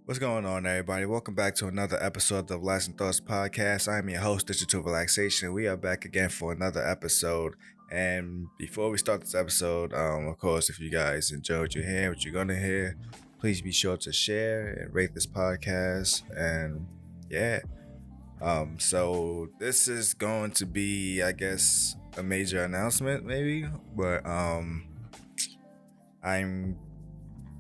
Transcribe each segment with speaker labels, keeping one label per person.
Speaker 1: What's going on, everybody? Welcome back to another episode of the Relaxing Thoughts Podcast. I'm your host, Digital Relaxation. We are back again for another episode. And before we start this episode, of course, if you guys enjoyed what you hear, what you're gonna hear, please be sure to share and rate this podcast. And yeah, so this is going to be, I guess, a major announcement, maybe, but I'm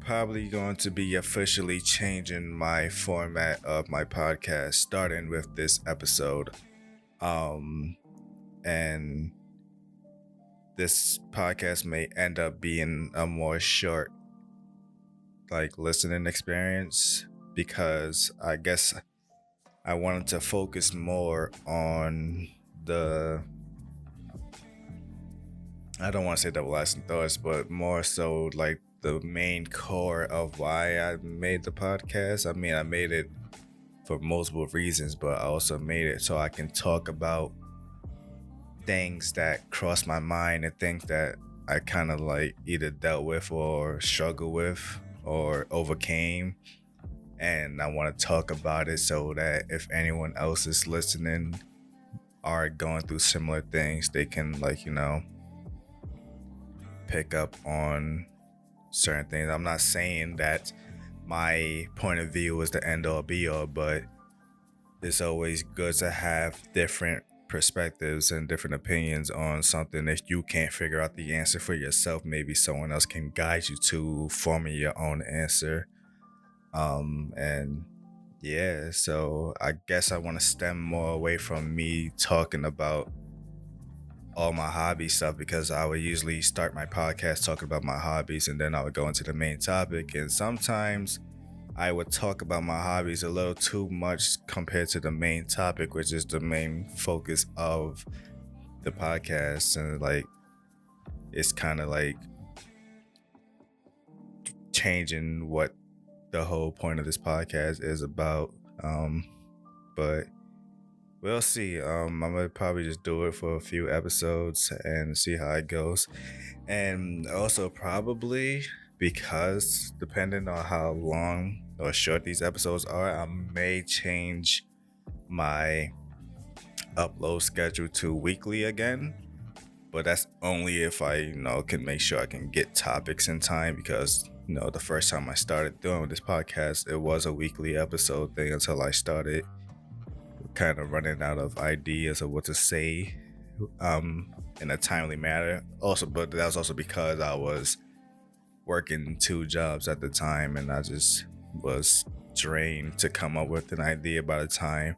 Speaker 1: probably going to be officially changing my format of my podcast, starting with this episode. And this podcast may end up being a more short, listening experience because I guess I wanted to focus more on I don't want to say the lasting thoughts, but more so like the main core of why I made the podcast. I mean, I made it for multiple reasons, but I also made it so I can talk about things that cross my mind and things that I kind of like either dealt with or struggle with or overcame. And I want to talk about it so that if anyone else is listening are going through similar things, they can pick up on certain things. I'm not saying that my point of view is the end all be all, but it's always good to have different perspectives and different opinions on something. If you can't figure out the answer for yourself, maybe someone else can guide you to forming your own answer. And yeah, so I guess I want to stem more away from me talking about all my hobby stuff, because I would usually start my podcast talking about my hobbies and then I would go into the main topic, and sometimes I would talk about my hobbies a little too much compared to the main topic, which is the main focus of the podcast. And it's kind of like changing what the whole point of this podcast is about. But we'll see. I'm gonna probably just do it for a few episodes and see how it goes. And also probably, because depending on how long or short these episodes are, I may change my upload schedule to weekly again. But that's only if I, can make sure I can get topics in time, because, the first time I started doing this podcast, it was a weekly episode thing until I started kind of running out of ideas of what to say in a timely manner. Also, but that was also because I was working 2 jobs at the time and I just was drained to come up with an idea by the time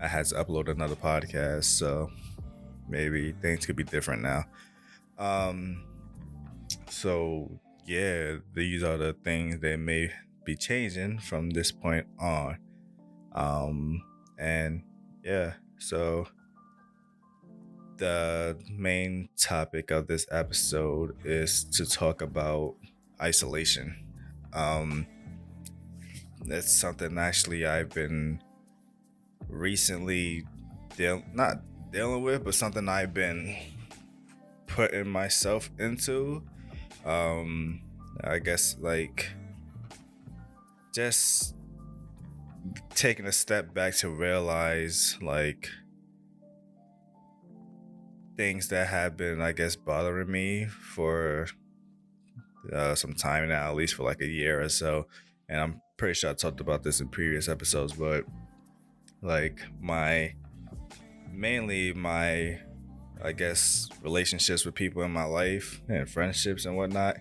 Speaker 1: I had to upload another podcast. So maybe things could be different now. So yeah, these are the things that may be changing from this point on. And yeah, so the main topic of this episode is to talk about isolation. It's something actually I've been recently not dealing with, but something I've been putting myself into. I guess just taking a step back to realize things that have been, I guess, bothering me for some time now, at least for a year or so. And I'm pretty sure I talked about this in previous episodes, but mainly my I guess relationships with people in my life and friendships and whatnot,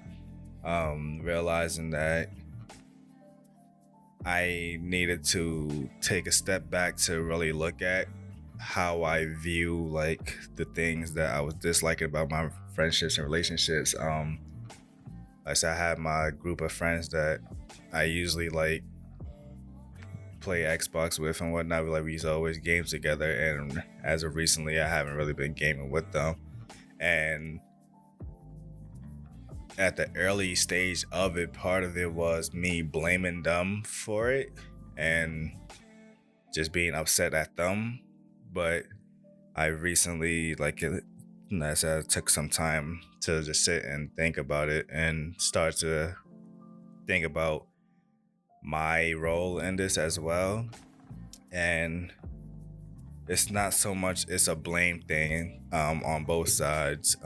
Speaker 1: realizing that I needed to take a step back to really look at how I view the things that I was disliking about my friendships and relationships. I said, I had my group of friends that I usually play Xbox with and whatnot. We used to always game together, and as of recently, I haven't really been gaming with them. And at the early stage of it, part of it was me blaming them for it and just being upset at them. But I recently, I said, I took some time to just sit and think about it and start to think about my role in this as well. And it's not so much it's a blame thing on both sides.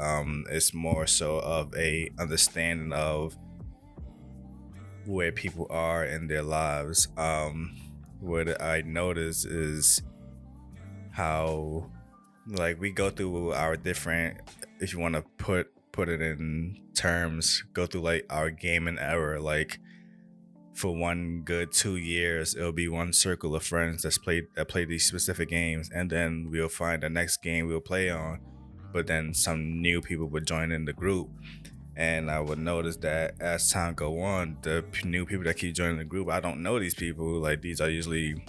Speaker 1: It's more so of a understanding of where people are in their lives. What I notice is how, like, we go through our different, if you want to put it in terms, go through like our gaming era. Like, for one good 2 years, it'll be one circle of friends that play these specific games, and then we'll find the next game we'll play on. But then some new people would join in the group, and I would notice that as time go on, the new people that keep joining the group, I don't know these people. Like, these are usually,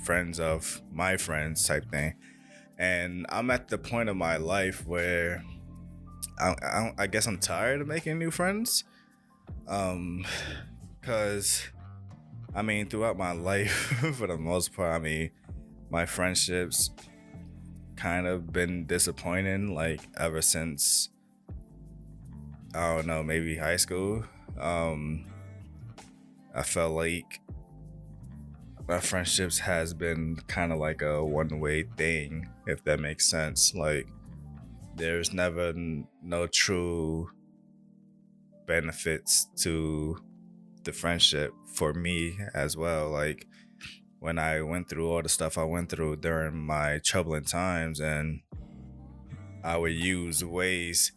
Speaker 1: friends of my friends type thing. And I'm at the point of my life where I guess I'm tired of making new friends. Because, throughout my life, for the most part, my friendships kind of been disappointing, like, ever since, I don't know, maybe high school. I felt like my friendships has been kind of like a one-way thing, if that makes sense. Like, there's never no true benefits to the friendship for me as well. Like, when I went through all the stuff I went through during my troubling times, and I would use ways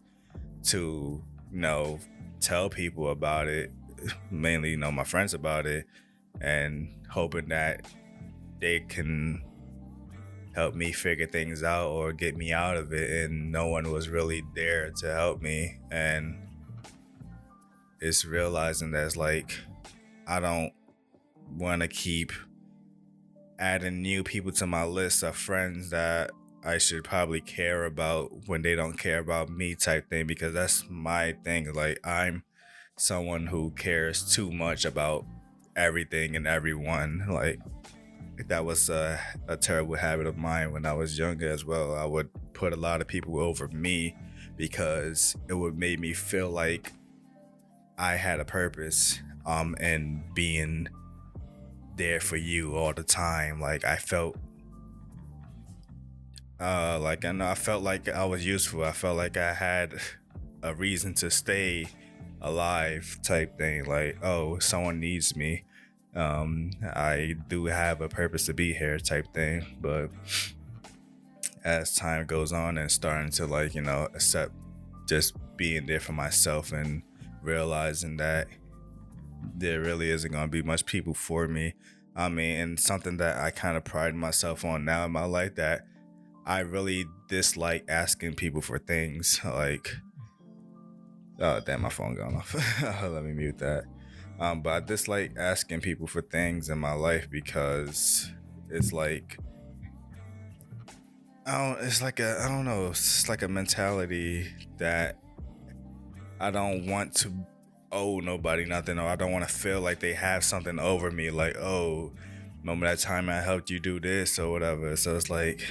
Speaker 1: to, tell people about it, mainly, my friends about it, and hoping that they can help me figure things out or get me out of it, and no one was really there to help me. And it's realizing that it's like, I don't want to keep adding new people to my list of friends that I should probably care about when they don't care about me type thing, because that's my thing. Like, I'm someone who cares too much about everything and everyone. Like, that was a terrible habit of mine when I was younger as well. I would put a lot of people over me because it would make me feel like I had a purpose and being there for you all the time. Like, I felt I felt like I was useful. I felt like I had a reason to stay alive type thing. Like, oh, someone needs me. I do have a purpose to be here type thing. But as time goes on and starting to, like, accept just being there for myself and realizing that there really isn't going to be much people for me. And something that I kind of pride myself on now in my life, that I really dislike asking people for things. Like, oh, damn, my phone going off. Let me mute that. But I dislike asking people for things in my life because it's like, it's like I don't know, it's like a mentality that I don't want to owe nobody nothing, or I don't want to feel like they have something over me. Like, oh, remember that time I helped you do this or whatever. So it's like,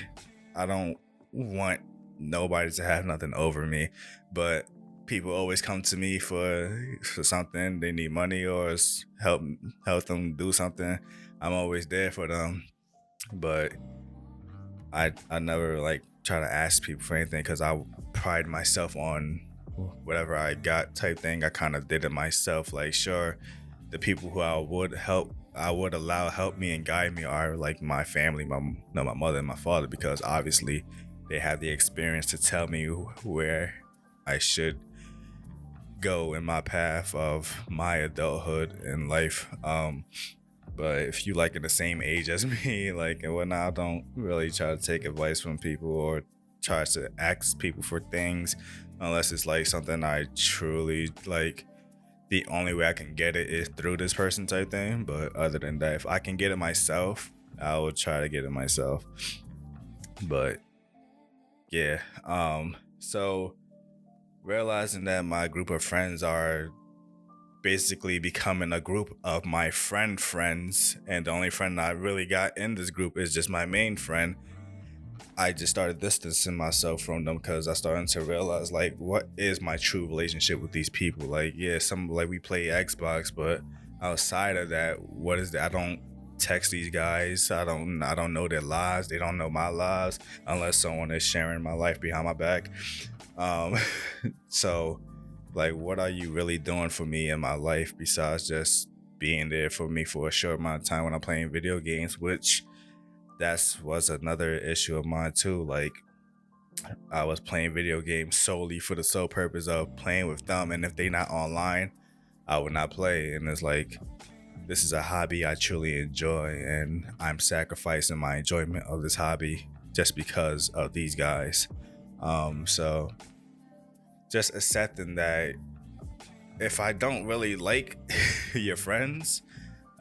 Speaker 1: I don't want nobody to have nothing over me. But people always come to me for something. They need money or help them do something. I'm always there for them. But I never like try to ask people for anything because I pride myself on whatever I got type thing. I kind of did it myself. Like, sure, the people who I would allow help me and guide me are like my family, my mother and my father, because obviously they have the experience to tell me where I should go in my path of my adulthood in life. But if you like in the same age as me, like, and whatnot, I don't really try to take advice from people or try to ask people for things unless it's like something I truly like. The only way I can get it is through this person type thing. But other than that, if I can get it myself, I will try to get it myself. But yeah, so realizing that my group of friends are basically becoming a group of my friends, and the only friend I really got in this group is just my main friend, I just started distancing myself from them because I started to realize, like, what is my true relationship with these people? Like, yeah, some, like, we play Xbox, but outside of that, what is that? I don't text these guys. I don't know their lives. They don't know my lives unless someone is sharing my life behind my back. Um, so like, what are you really doing for me in my life besides just being there for me for a short amount of time when I'm playing video games? Which that was another issue of mine too. Like, I was playing video games solely for the sole purpose of playing with them, and if they not online, I would not play. And it's like, this is a hobby I truly enjoy, and I'm sacrificing my enjoyment of this hobby just because of these guys. So just accepting that if I don't really like your friends,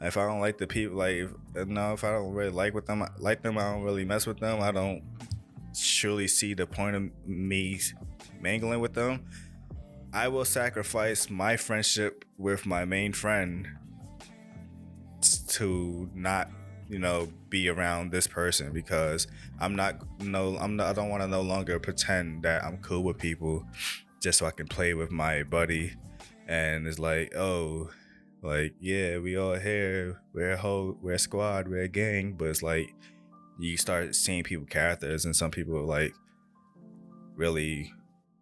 Speaker 1: if I don't like the people, like if I don't really like with them, I don't really mess with them. I don't truly see the point of me mingling with them. I will sacrifice my friendship with my main friend to not, be around this person, because I don't want to no longer pretend that I'm cool with people just so I can play with my buddy. And it's like, oh, like, yeah, we all here, we're a squad, we're a gang. But it's like, you start seeing people characters, and some people are like really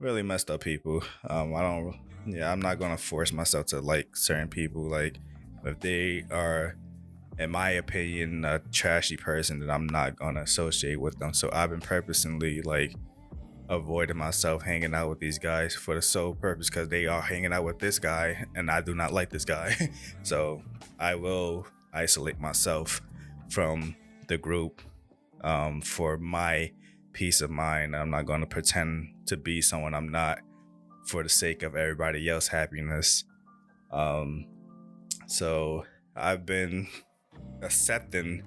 Speaker 1: messed up people. I'm not gonna force myself to like certain people. Like, if they are, in my opinion, a trashy person, then I'm not gonna associate with them. So I've been purposely like avoiding myself hanging out with these guys for the sole purpose because they are hanging out with this guy and I do not like this guy. So I will isolate myself from the group for my peace of mind. I'm not going to pretend to be someone I'm not for the sake of everybody else's happiness. So I've been accepting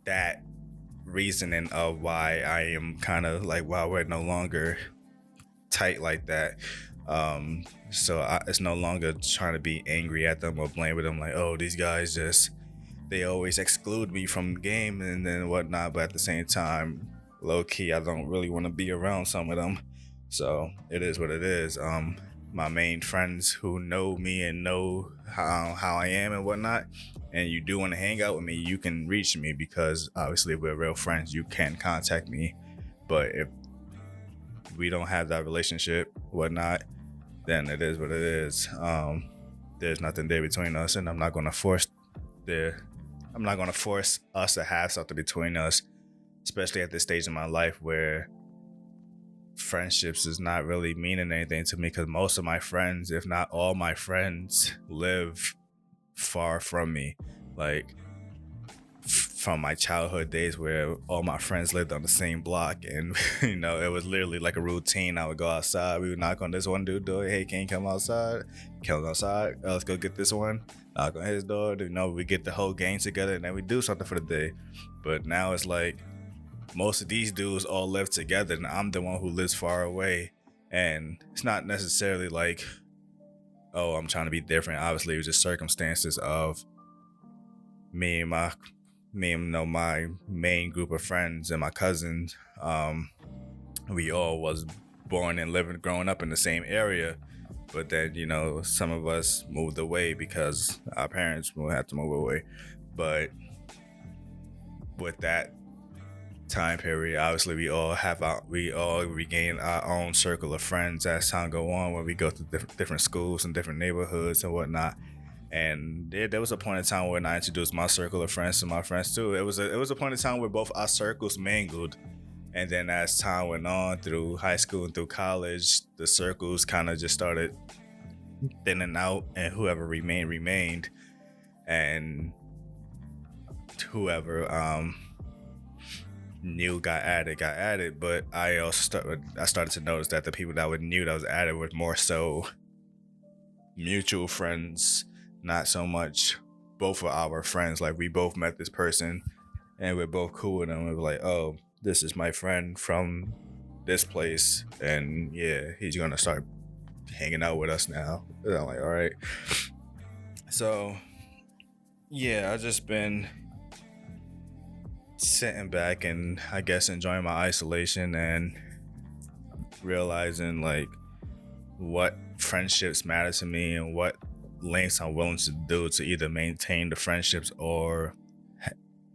Speaker 1: that reasoning of why I am kind of like, why we're no longer tight like that. So it's no longer trying to be angry at them or blame them like, oh, these guys they always exclude me from the game and then whatnot. But at the same time, low key, I don't really want to be around some of them. So it is what it is. My main friends who know me and know how I am and whatnot, and you do want to hang out with me, you can reach me, because obviously if we're real friends, you can contact me. But if we don't have that relationship, whatnot, then it is what it is. There's nothing there between us, and I'm not gonna force us to have something between us, especially at this stage in my life where friendships is not really meaning anything to me, because most of my friends, if not all my friends, live far from me. Like, from my childhood days where all my friends lived on the same block, and it was literally like a routine. I would go outside, we would knock on this one dude's door, hey, can you come outside? Come outside, let's go get this one. Knock on his door, we get the whole gang together and then we do something for the day. But now it's like most of these dudes all live together and I'm the one who lives far away. And it's not necessarily like, oh, I'm trying to be different. Obviously it was just circumstances of me and my main group of friends and my cousins. We all was born and growing up in the same area, but then some of us moved away because our parents had to move away. But with that time period, obviously we all regain our own circle of friends as time go on, when we go to different schools and different neighborhoods and whatnot. And there was a point in time when I introduced my circle of friends to my friends too. It was a point in time where both our circles mingled, and then as time went on through high school and through college, the circles kind of just started thinning out, and whoever remained, and whoever new got added. But I also started to notice that the people that were new that was added were more so mutual friends, not so much both of our friends. Like, we both met this person and we're both cool with them. We were like, oh, this is my friend from this place, and yeah, he's gonna start hanging out with us now. And I'm like, all right. So yeah, I just been sitting back and I guess enjoying my isolation and realizing like what friendships matter to me and what lengths I'm willing to do to either maintain the friendships or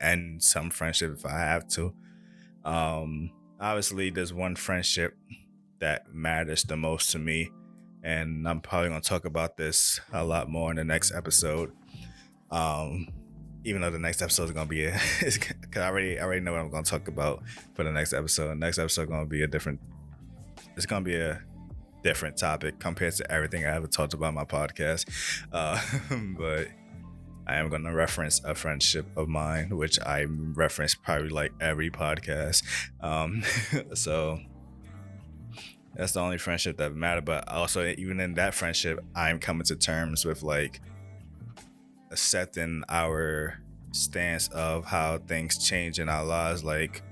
Speaker 1: end some friendship if I have to. Obviously, there's one friendship that matters the most to me, and I'm probably gonna talk about this a lot more in the next episode. Um, Even though the next episode is gonna be cause I already know what I'm gonna talk about for the next episode. The next episode gonna be it's gonna be a different topic compared to everything I ever talked about in my podcast. But I am gonna reference a friendship of mine, which I reference probably like every podcast. So that's the only friendship that mattered. But also, even in that friendship, I'm coming to terms with like accepting our stance of how things change in our lives, like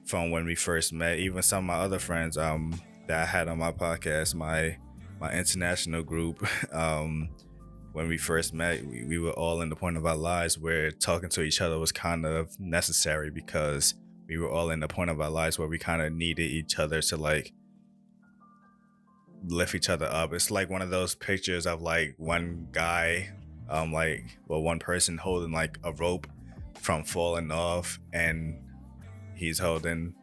Speaker 1: from when we first met. Even some of my other friends that I had on my podcast, my international group, when we first met, we were all in the point of our lives where talking to each other was kind of necessary, because we were all in the point of our lives where we kind of needed each other to like lift each other up. It's like one of those pictures of like one guy, one person holding like a rope from falling off, and he's holding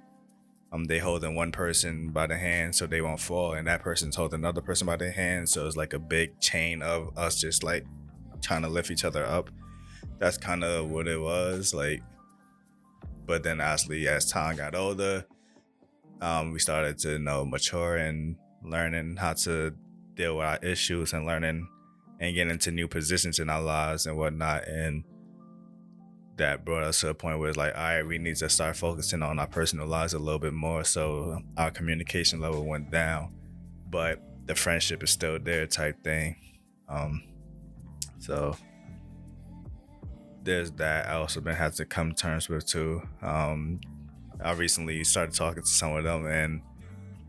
Speaker 1: they holding one person by the hand so they won't fall, and that person's holding another person by the hand, so it's like a big chain of us just like trying to lift each other up. That's kind of what it was like. But then actually, as time got older, we started to mature and learning how to deal with our issues, and learning and getting into new positions in our lives and whatnot. And that brought us to a point where it's like, all right, we need to start focusing on our personal lives a little bit more. So our communication level went down, but the friendship is still there, type thing. So there's that. I also been had to come to terms with too. I recently started talking to some of them and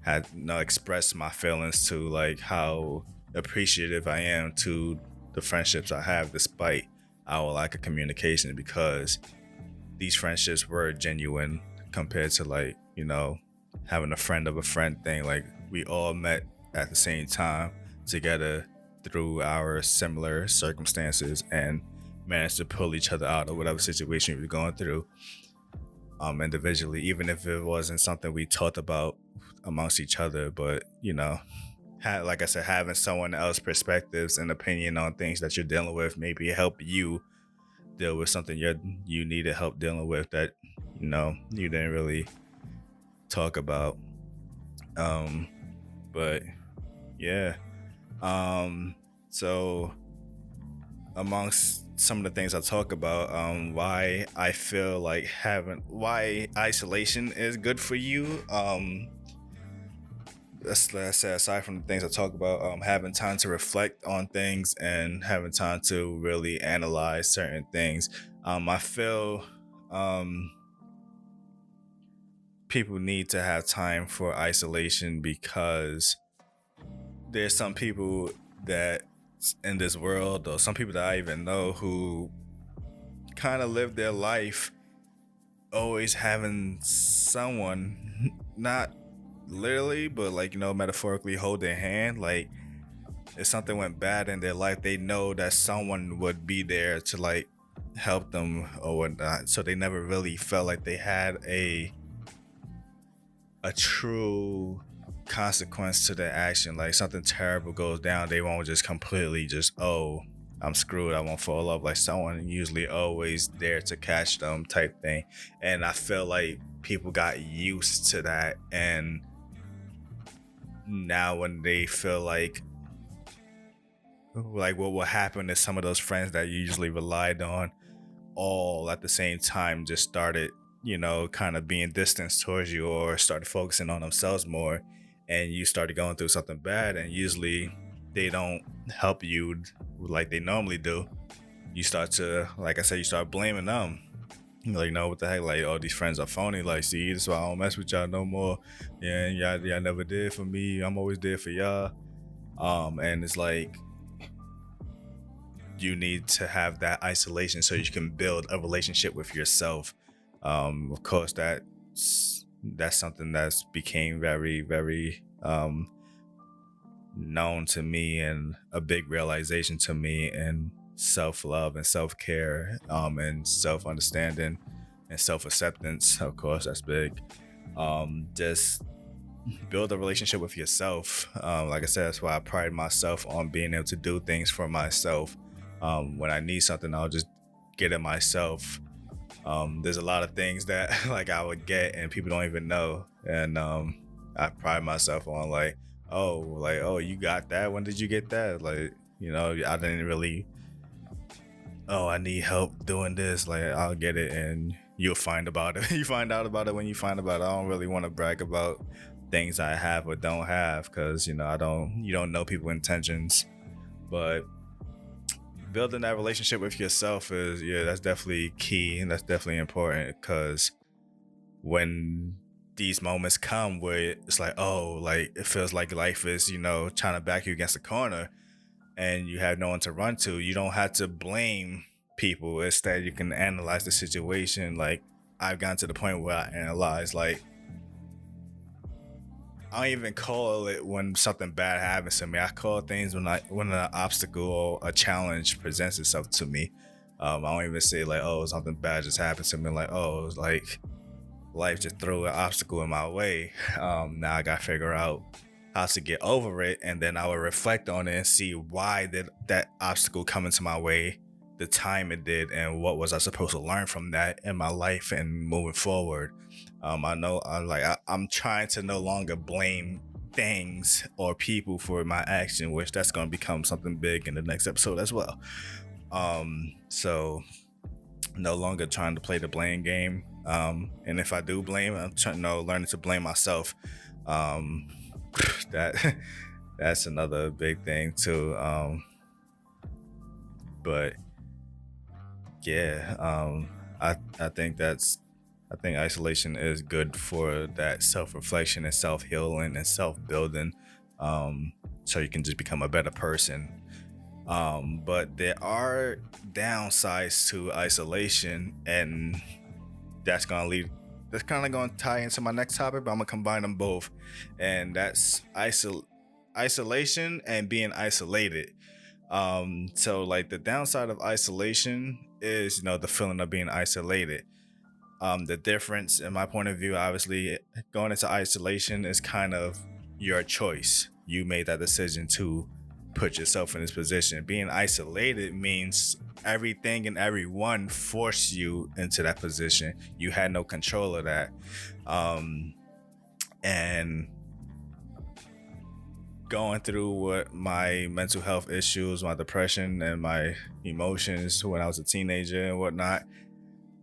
Speaker 1: had expressed my feelings to like how appreciative I am to the friendships I have, despite our lack of communication, because these friendships were genuine compared to like having a friend of a friend thing. Like, we all met at the same time together through our similar circumstances and managed to pull each other out of whatever situation we were going through individually, even if it wasn't something we talked about amongst each other. But like I said, having someone else's perspectives and opinion on things that you're dealing with maybe help you deal with something you needed help dealing with that you didn't really talk about. But yeah. So amongst some of the things I talk about, why I feel like why isolation is good for you. Let's say, aside from the things I talk about, having time to reflect on things and having time to really analyze certain things. I feel people need to have time for isolation, because there's some people that in this world, or some people that I even know, who kind of live their life always having someone, not literally, but like metaphorically, hold their hand. Like, if something went bad in their life, they know that someone would be there to like help them or whatnot. So they never really felt like they had a true consequence to their action. Like, something terrible goes down, they won't just completely just, oh, I'm screwed, I won't fall off. Like, someone usually always there to catch them, type thing. And I feel like people got used to that, and now when they feel like what will happen is some of those friends that you usually relied on all at the same time just started kind of being distanced towards you, or started focusing on themselves more, and you started going through something bad, and usually they don't help you like they normally do. You start to, like I said, you start blaming them. You're like, no, what the heck? Like, all these friends are phony. Like, see, this is why I don't mess with y'all no more. Yeah, y'all never did for me. I'm always there for y'all. And it's like, you need to have that isolation so you can build a relationship with yourself. Of course, that's something that's became very, very known to me and a big realization to me in self-love and self-care, and self-understanding and self-acceptance. Of course, that's big. Just build a relationship with yourself. Like I said, that's why I pride myself on being able to do things for myself. When I need something, I'll just get it myself. There's a lot of things that like I would get and people don't even know, and I pride myself on oh, you got that? When did you get that? Like, I didn't really. Oh, I need help doing this. Like, I'll get it, and you'll find about it. You find out about it when you find about it. I don't really want to brag about things I have or don't have, because I don't. You don't know people's intentions, but building that relationship with yourself is, that's definitely key, and that's definitely important, because when these moments come where it's like, oh, like it feels like life is trying to back you against the corner and you have no one to run to, you don't have to blame people. Instead, you can analyze the situation. Like, I've gotten to the point where I analyze, like, I don't even call it when something bad happens to me. I call things when an obstacle or a challenge presents itself to me. I don't even say like, oh, something bad just happened to me. Like, oh, it's like life just threw an obstacle in my way. Now I gotta figure out how to get over it, and then I will reflect on it and see why did that obstacle come into my way, the time it did, and what was I supposed to learn from that in my life and moving forward. I'm trying to no longer blame things or people for my action, which that's going to become something big in the next episode as well. So no longer trying to play the blame game. And if I do blame, I'm learning to blame myself. That's another big thing too. But yeah, I think isolation is good for that self-reflection and self-healing and self-building, so you can just become a better person. But there are downsides to isolation, and that's kind of going to tie into my next topic, but I'm going to combine them both. And that's isolation and being isolated. So like the downside of isolation is, the feeling of being isolated. The difference in my point of view, obviously going into isolation is kind of your choice. You made that decision to put yourself in this position. Being isolated means everything and everyone forced you into that position. You had no control of that. And going through what my mental health issues, my depression, and my emotions when I was a teenager and whatnot,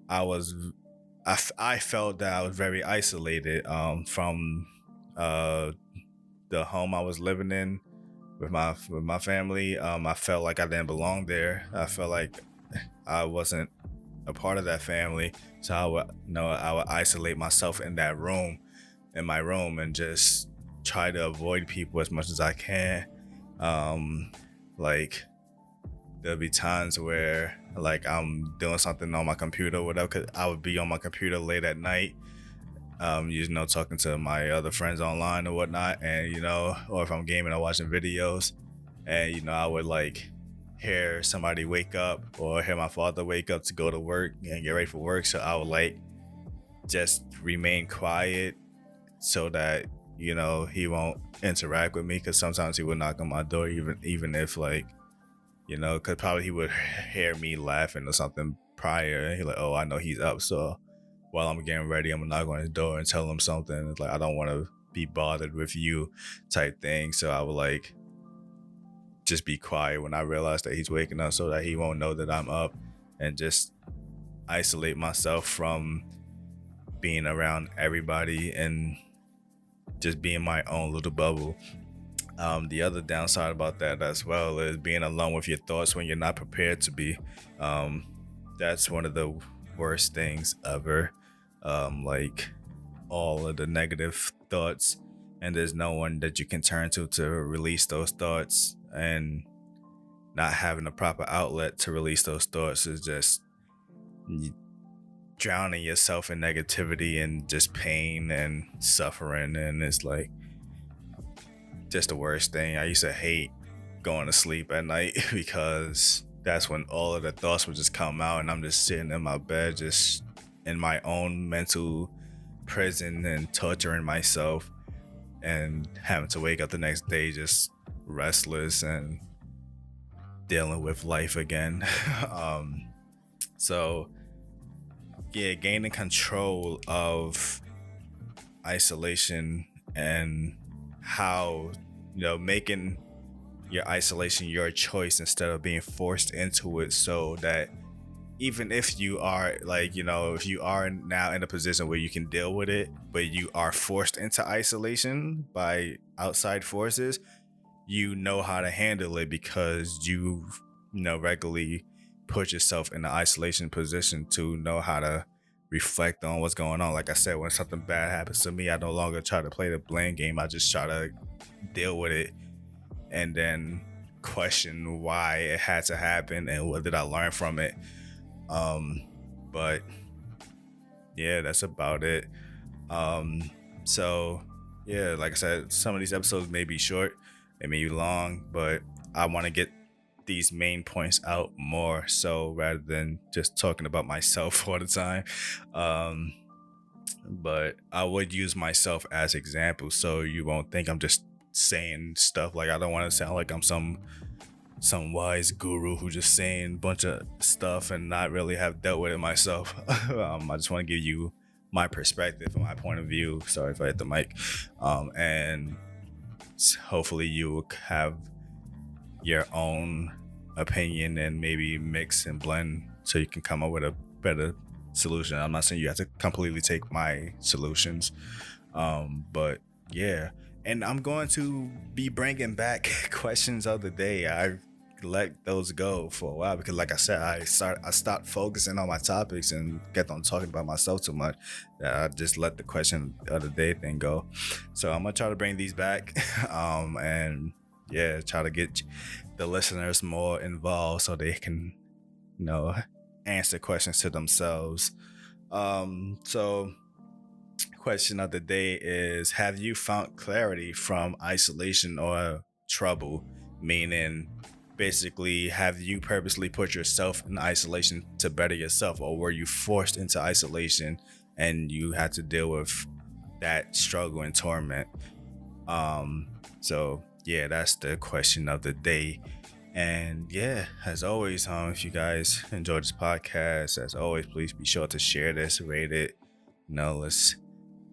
Speaker 1: I felt that I was very isolated from the home I was living in with my family. I felt like I didn't belong there. I felt like I wasn't a part of that family. So I would isolate myself in my room, and just try to avoid people as much as I can. Like, there'll be times where like I'm doing something on my computer or whatever, 'cause I would be on my computer late at night, talking to my other friends online or whatnot, and or if I'm gaming or watching videos, and I would like hear somebody wake up or hear my father wake up to go to work and get ready for work, so I would like just remain quiet so that he won't interact with me, because sometimes he would knock on my door, even if like because probably he would hear me laughing or something prior, and he's like, oh, I know he's up, so while I'm getting ready, I'm gonna knock on his door and tell him something. It's like, I don't want to be bothered with you type thing. So I would like just be quiet when I realize that he's waking up, so that he won't know that I'm up, and just isolate myself from being around everybody and just being my own little bubble. The other downside about that as well is being alone with your thoughts when you're not prepared to be. That's one of the worst things ever. Like all of the negative thoughts, and there's no one that you can turn to release those thoughts, and not having a proper outlet to release those thoughts is just drowning yourself in negativity and just pain and suffering. And it's like, just the worst thing. I used to hate going to sleep at night because that's when all of the thoughts would just come out, and I'm just sitting in my bed, just in my own mental prison and torturing myself, and having to wake up the next day just restless and dealing with life again. So yeah, gaining control of isolation and how, making your isolation your choice instead of being forced into it, so that even if you are if you are now in a position where you can deal with it, but you are forced into isolation by outside forces, you know how to handle it because you regularly put yourself in the isolation position to know how to reflect on what's going on. Like I said, when something bad happens to me, I no longer try to play the blame game. I just try to deal with it and then question why it had to happen and what did I learn from it. But yeah, that's about it. So yeah, like I said, some of these episodes may be short, they may be long, but I want to get these main points out more, so rather than just talking about myself all the time. But I would use myself as example, so you won't think I'm just saying stuff. Like, I don't want to sound like I'm some wise guru who just saying a bunch of stuff and not really have dealt with it myself. I just want to give you my perspective and my point of view. Sorry if I hit the mic. And hopefully you will have your own opinion and maybe mix and blend so you can come up with a better solution. I'm not saying you have to completely take my solutions, but yeah. And I'm going to be bringing back questions of the day. I let those go for a while because, like I said, I stopped focusing on my topics and kept on talking about myself too much that I just let the question of the day thing go. So I'm gonna try to bring these back, and yeah, try to get the listeners more involved so they can, answer questions to themselves. So question of the day is, have you found clarity from isolation or trouble? Meaning, basically, have you purposely put yourself in isolation to better yourself, or were you forced into isolation and you had to deal with that struggle and torment? So yeah, that's the question of the day. And yeah, as always, if you guys enjoyed this podcast, as always, please be sure to share this, rate it. Let's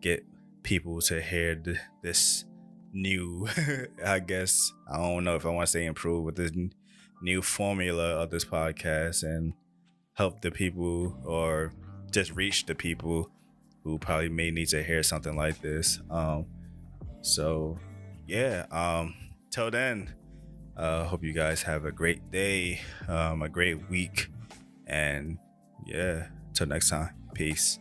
Speaker 1: get people to hear this new I guess, I don't know if I want to say improve, with this new formula of this podcast, and help the people or just reach the people who probably may need to hear something like this. So yeah, till then, hope you guys have a great day, a great week, and yeah, till next time, peace.